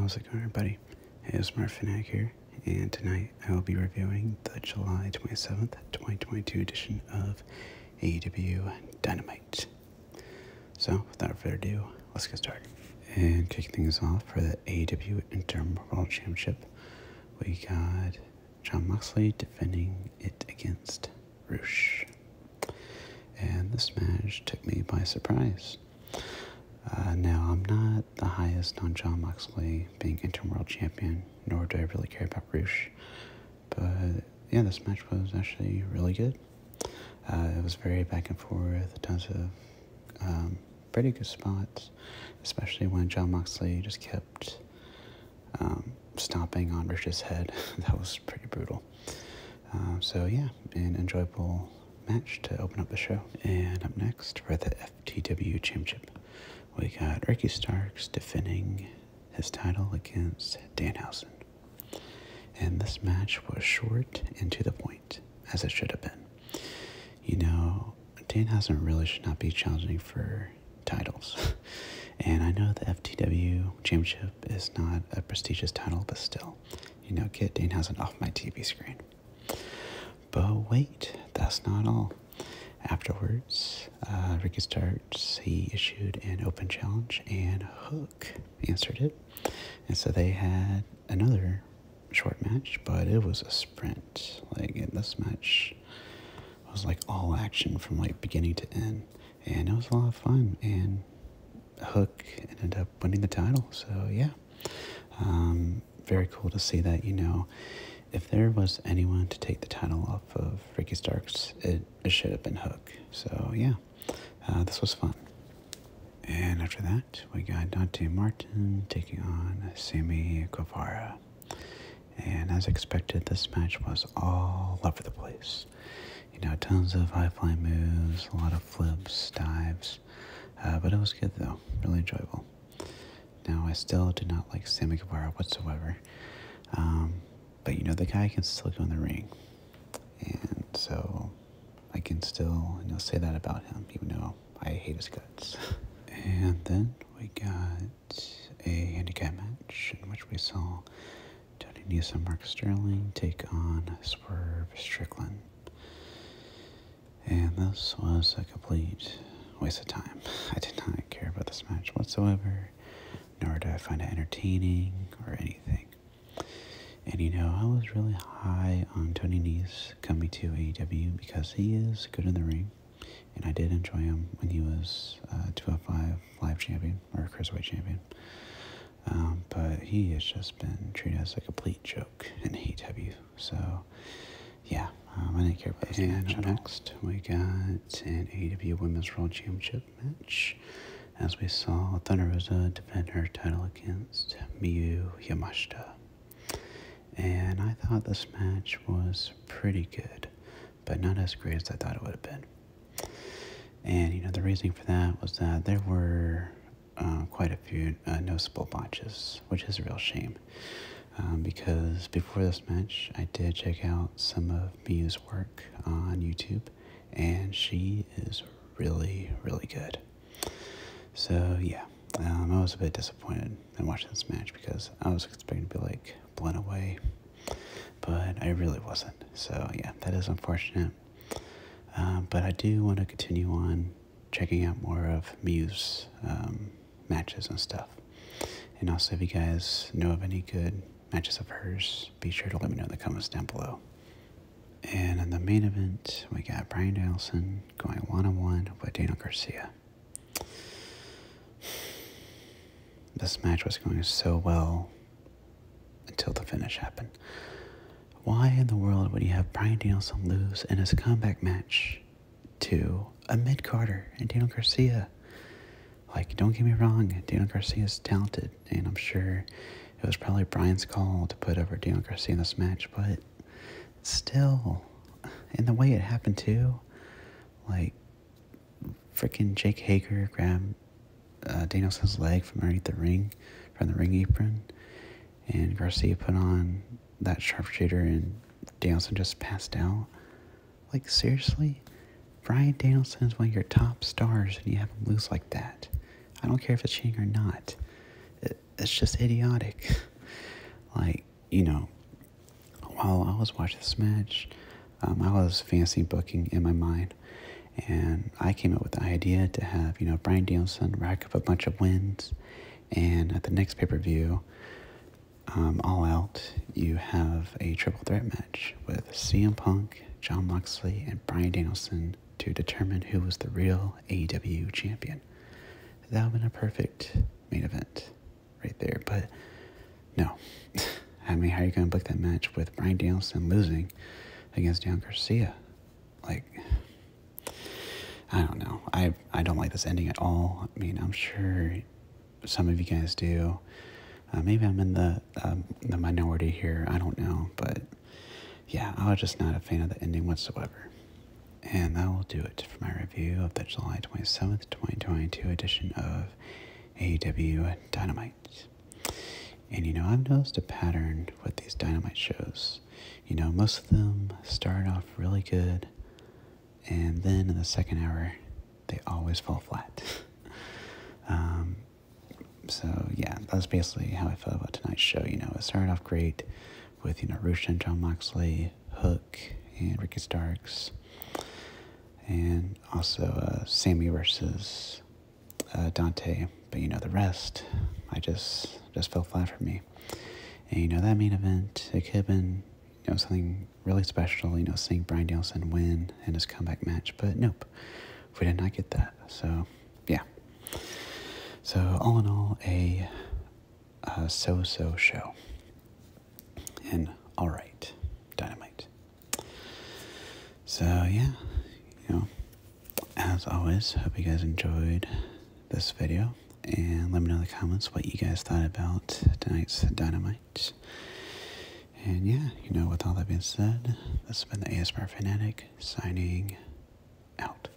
How's it going, everybody? Hey, it's Smart Fanatic here, and tonight I will be reviewing the July 27th, 2022 edition of AEW Dynamite. So, without further ado, let's get started. And kicking things off for the AEW Interim World Championship, we got Jon Moxley defending it against Rush. And this match took me by surprise. Now, I'm not the highest on Jon Moxley being interim world champion, nor do I really care about Rush. But yeah, this match was actually really good. It was very back and forth, tons of pretty good spots, especially when Jon Moxley just kept stomping on Rush's head. That was pretty brutal. So yeah, an enjoyable match to open up the show. And up next for the FTW Championship, we got Ricky Starks defending his title against Danhausen. And this match was short and to the point, as it should have been. You know, Danhausen really should not be challenging for titles. And I know the FTW Championship is not a prestigious title, but still, you know, get Danhausen off my TV screen. But wait, that's not all. Afterwards, Ricky Starks, he issued an open challenge, and Hook answered it. And so they had another short match, but it was a sprint. Like, this match was like all action from like beginning to end, and it was a lot of fun. And Hook ended up winning the title. So yeah, very cool to see that. You know, if there was anyone to take the title off of Ricky Starks, it should have been Hook. So yeah, this was fun. And after that, we got Dante Martin taking on Sammy Guevara. And as expected, this match was all over the place. You know, tons of high-flying moves, a lot of flips, dives. But it was good, though. Really enjoyable. Now, I still do not like Sammy Guevara whatsoever. But, you know, the guy can still go in the ring. And so I can still, you know, say that about him, even though I hate his guts. And then we got a handicap match in which we saw Tony Nese and Mark Sterling take on Swerve Strickland. And this was a complete waste of time. I did not care about this match whatsoever, nor did I find it entertaining or anything. And you know, I was really high on Tony Nese coming to AEW because he is good in the ring, and I did enjoy him when he was 205 Live Champion or Cruiserweight Champion. But he has just been treated as a complete joke in AEW. So yeah, I didn't care about this match. And next, we got an AEW Women's World Championship match, as we saw Thunder Rosa defend her title against Miyu Yamashita. And I thought this match was pretty good, but not as great as I thought it would have been. And, you know, the reasoning for that was that there were quite a few noticeable botches, which is a real shame. Because before this match, I did check out some of Miyu's work on YouTube, and she is really, really good. So, yeah, I was a bit disappointed in watching this match because I was expecting to be, like, blown away, but I really wasn't. So, yeah, that is unfortunate. But I do want to continue on checking out more of Miyu's matches and stuff. And also, if you guys know of any good matches of hers, be sure to let me know in the comments down below. And in the main event, we got Bryan Danielson going one-on-one with Daniel Garcia. This match was going so well until the finish happened. Why in the world would you have Bryan Danielson lose in his comeback match to a mid-carder and Daniel Garcia? Like, don't get me wrong, Daniel Garcia is talented, and I'm sure it was probably Bryan's call to put over Daniel Garcia in this match, but still, and the way it happened too, like, freaking Jake Hager grabbed Danielson's leg from underneath the ring, from the ring apron, and Garcia put on that sharpshooter, and Danielson just passed out. Like, seriously? Bryan Danielson is one of your top stars, and you have him lose like that. I don't care if it's cheating or not. it's just idiotic. Like, while I was watching this match, I was fantasy booking in my mind, and I came up with the idea to have, Bryan Danielson rack up a bunch of wins, and at the next pay-per-view, All Out, you have a triple threat match with CM Punk, Jon Moxley, and Bryan Danielson to determine who was the real AEW champion. That would have been a perfect main event right there, but no. I mean, how are you going to book that match with Bryan Danielson losing against John Garcia? Like, I don't know. I don't like this ending at all. I mean, I'm sure some of you guys do. Maybe I'm in the minority here. I don't know. But, yeah, I was just not a fan of the ending whatsoever. And that will do it for my review of the July 27th, 2022 edition of AEW Dynamite. And, I've noticed a pattern with these Dynamite shows. Most of them start off really good, and then in the second hour, they always fall flat. So, yeah, that's basically how I felt about tonight's show. It started off great with, Rush and Jon Moxley, Hook, and Ricky Starks, and also Sammy versus Dante. But, the rest, I just fell flat for me. And, that main event, it could have been, something really special, seeing Bryan Danielson win in his comeback match. But nope, we did not get that. So, yeah. So, all in all, a so-so show. And all right, Dynamite. So, yeah, as always, hope you guys enjoyed this video. And let me know in the comments what you guys thought about tonight's Dynamite. And yeah, with all that being said, this has been the ASMR Fanatic signing out.